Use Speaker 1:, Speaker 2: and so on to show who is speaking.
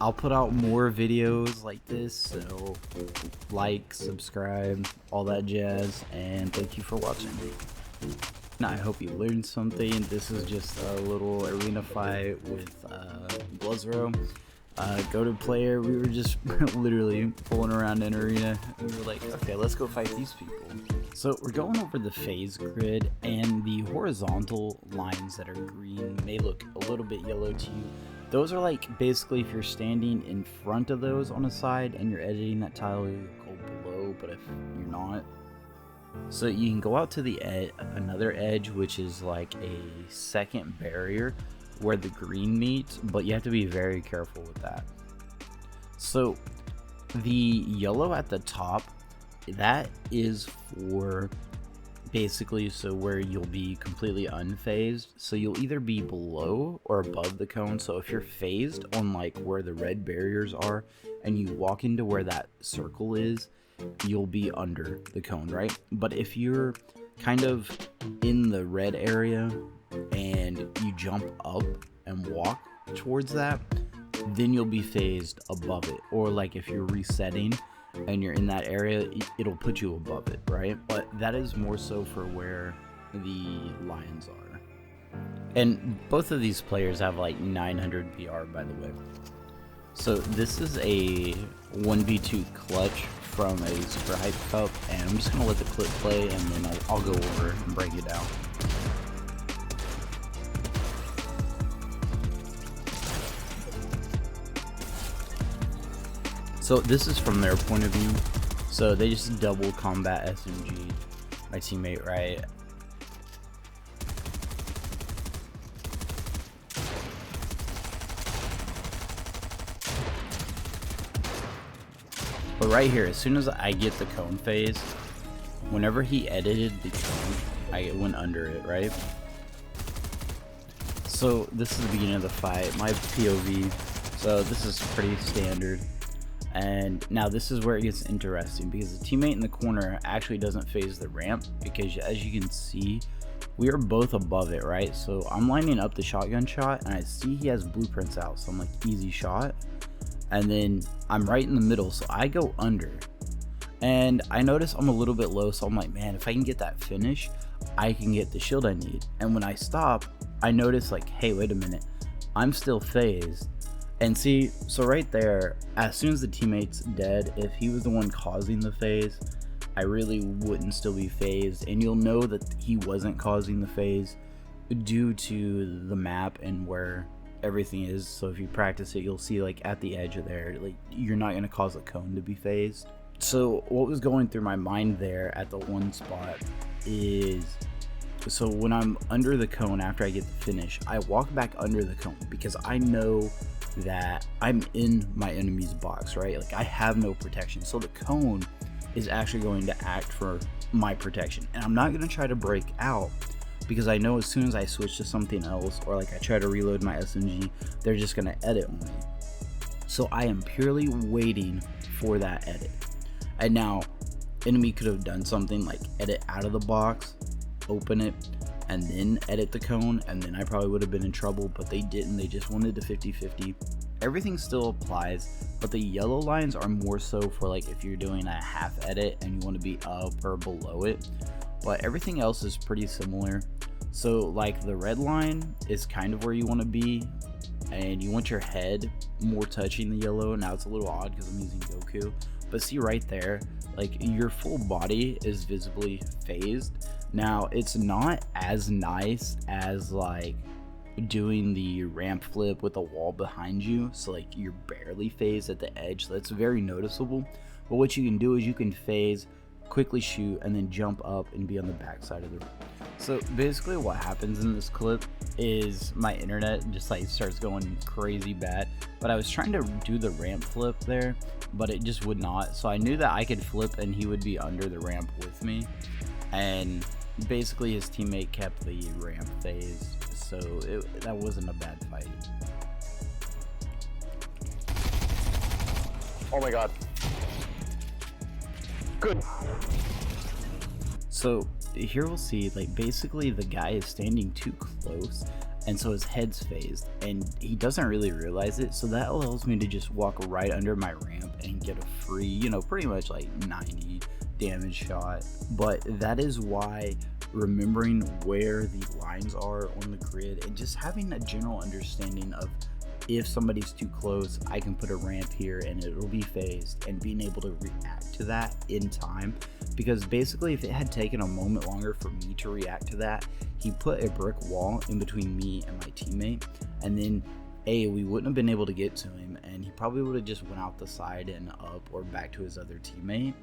Speaker 1: I'll put out more videos like this, so like, subscribe, all that jazz, and thank you for watching. Now, I hope you learned something. This is just a little arena fight with BLUSQUAD812. Go to player, we were just literally fooling around in arena. We were like, okay, let's go fight these people. So we're going over the phase grid, and the horizontal lines that are green may look a little bit yellow to you. Those are like basically if you're standing in front of those on a side and you're editing that tile, you'll go below, but if you're not. So you can go out to the another edge, which is like a second barrier where the green meets, but you have to be very careful with that. So the yellow at the top, that is for basically so where you'll be completely unfazed. So you'll either be below or above the cone. So if you're phased on like where the red barriers are and you walk into where that circle is, you'll be under the cone, right? But if you're kind of in the red area and you jump up and walk towards that, then you'll be phased above it. Or like if you're resetting and you're in that area, it'll put you above it, right? But that is more so for where the lions are. And both of these players have like 900 PR, by the way. So this is a 1v2 clutch from a Super Hype Cup, and I'm just gonna let the clip play and then I'll go over and break it down. So this is from their point of view. So they just double combat SMG my teammate, right? But right here, as soon as I get the cone phase, whenever he edited the cone, I went under it, right? So this is the beginning of the fight, my POV. So this is pretty standard. And now this is where it gets interesting, because the teammate in the corner actually doesn't phase the ramp, because as you can see, we are both above it, right? So I'm lining up the shotgun shot and I see he has blueprints out, so I'm like, easy shot. And then I'm right in the middle, so I go under. And I notice I'm a little bit low, so I'm like, man, if I can get that finish, I can get the shield I need. And when I stop, I notice like, hey, wait a minute, I'm still phased. And see, so right there, as soon as the teammate's dead, if he was the one causing the phase, I really wouldn't still be phased. And you'll know that he wasn't causing the phase due to the map and where everything is. So if you practice it, you'll see like at the edge of there, like you're not going to cause a cone to be phased. So what was going through my mind there at the one spot is, so when I'm under the cone after I get the finish, I walk back under the cone because I know that I'm in my enemy's box, right? Like I have no protection, so the cone is actually going to act for my protection, and I'm not going to try to break out because I know as soon as I switch to something else, or like I try to reload my SMG, they're just going to edit on me. So I am purely waiting for that edit. And now enemy could have done something like edit out of the box, open it, and then edit the cone, and then I probably would have been in trouble, but they didn't. They just wanted the 50-50. Everything still applies, but the yellow lines are more so for like if you're doing a half edit and you want to be up or below it, but everything else is pretty similar. So like the red line is kind of where you want to be, and you want your head more touching the yellow. Now it's a little odd because I'm using Goku, but see right there, like your full body is visibly phased. Now it's not as nice as like doing the ramp flip with a wall behind you, so like you're barely phased at the edge. So that's very noticeable. But what you can do is you can phase, quickly shoot, and then jump up and be on the back side of the room. So basically what happens in this clip is my internet just like starts going crazy bad, but I was trying to do the ramp flip there, but it just would not. So I knew that I could flip and he would be under the ramp with me, and basically his teammate kept the ramp phase, so that wasn't a bad fight.
Speaker 2: Oh my god. Good.
Speaker 1: So here we'll see, like basically the guy is standing too close and so his head's phased and he doesn't really realize it, so that allows me to just walk right under my ramp and get a free, you know, pretty much like 90 damage shot. But that is why remembering where the lines are on the grid and just having a general understanding of if somebody's too close, I can put a ramp here and it'll be phased, and being able to react to that in time. Because basically if it had taken a moment longer for me to react to that, he put a brick wall in between me and my teammate, and then we wouldn't have been able to get to him, and he probably would have just went out the side and up or back to his other teammate.